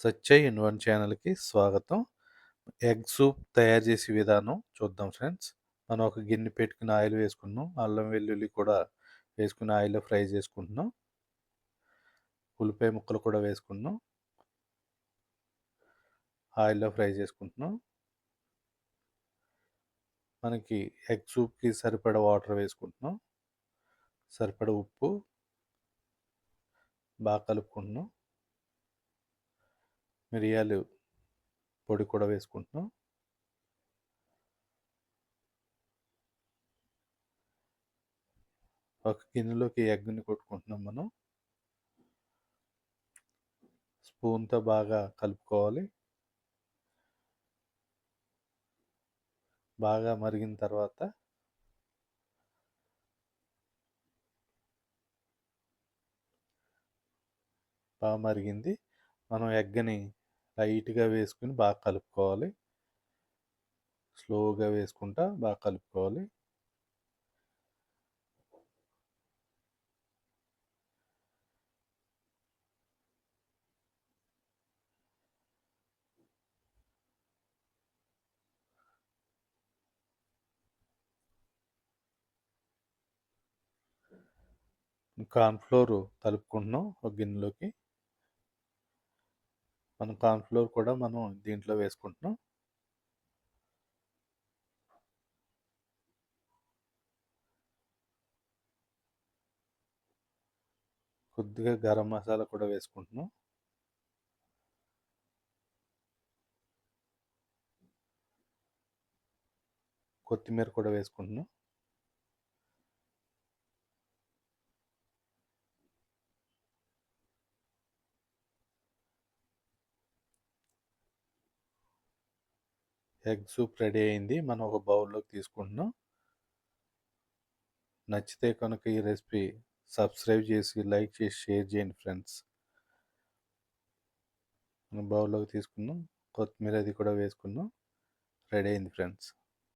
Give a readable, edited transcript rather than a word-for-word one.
సచ్చై in one ఛానల్‌కి స్వాగతం. Egg soup తయారు చేసే విధానం చూద్దాం ఫ్రెండ్స్. మనం ఒక గిన్నె పెట్టుకుని ఆయిల్ వేసుకున్నాం. అల్లం వెల్లుల్లి కూడా వేసుకుని ఆయిల్‌లో ఫ్రై చేసుకుంటున్నాం. ఉల్లిపాయ ముక్కలు కూడా వేసుకున్నాం. ఆయిల్‌లో ఫ్రై చేసుకుంటున్నాం. మనకి ఎగ్ సూప్‌కి సరిపడా వాటర్ వేసుకుంటున్నాం. సరిపడా ఉప్పు బాగా కలుపుకుంటున్నాం. మిరియాలు పొడి కూడా వేసుకుంటున్నాం. ఒక గిన్నెలోకి ఎగ్‌ని కొట్టుకుంటున్నాం మనం. స్పూన్‌తో బాగా కలుపుకోవాలి. బాగా మరిగిన తర్వాత బాగా మరిగింది. మనం ఎగ్‌ని లైట్‌గా వేసుకొని బాగా కలుపుకోవాలి. స్లోగా వేసుకుంటా బాగా కలుపుకోవాలి. కార్న్ ఫ్లోర్ కలుపుకుంటున్నాం ఒక గిన్నెలోకి. మనం కార్న్ ఫ్లోర్ కూడా మనం దీంట్లో వేసుకుంటున్నాం. కొద్దిగా గరం మసాలా కూడా వేసుకుంటున్నాం. కొత్తిమీర కూడా వేసుకుంటున్నాం. ఎగ్ సూప్ రెడీ అయింది. మనం ఒక బౌల్లోకి తీసుకుంటున్నాం. నచ్చితే కనుక ఈ రెసిపీ సబ్స్క్రైబ్ చేసి లైక్ చేసి షేర్ చేయండి ఫ్రెండ్స్. మనం బౌల్లోకి తీసుకున్నాం. కొత్తిమీర అది కూడా వేసుకున్నాం. రెడీ అయింది ఫ్రెండ్స్.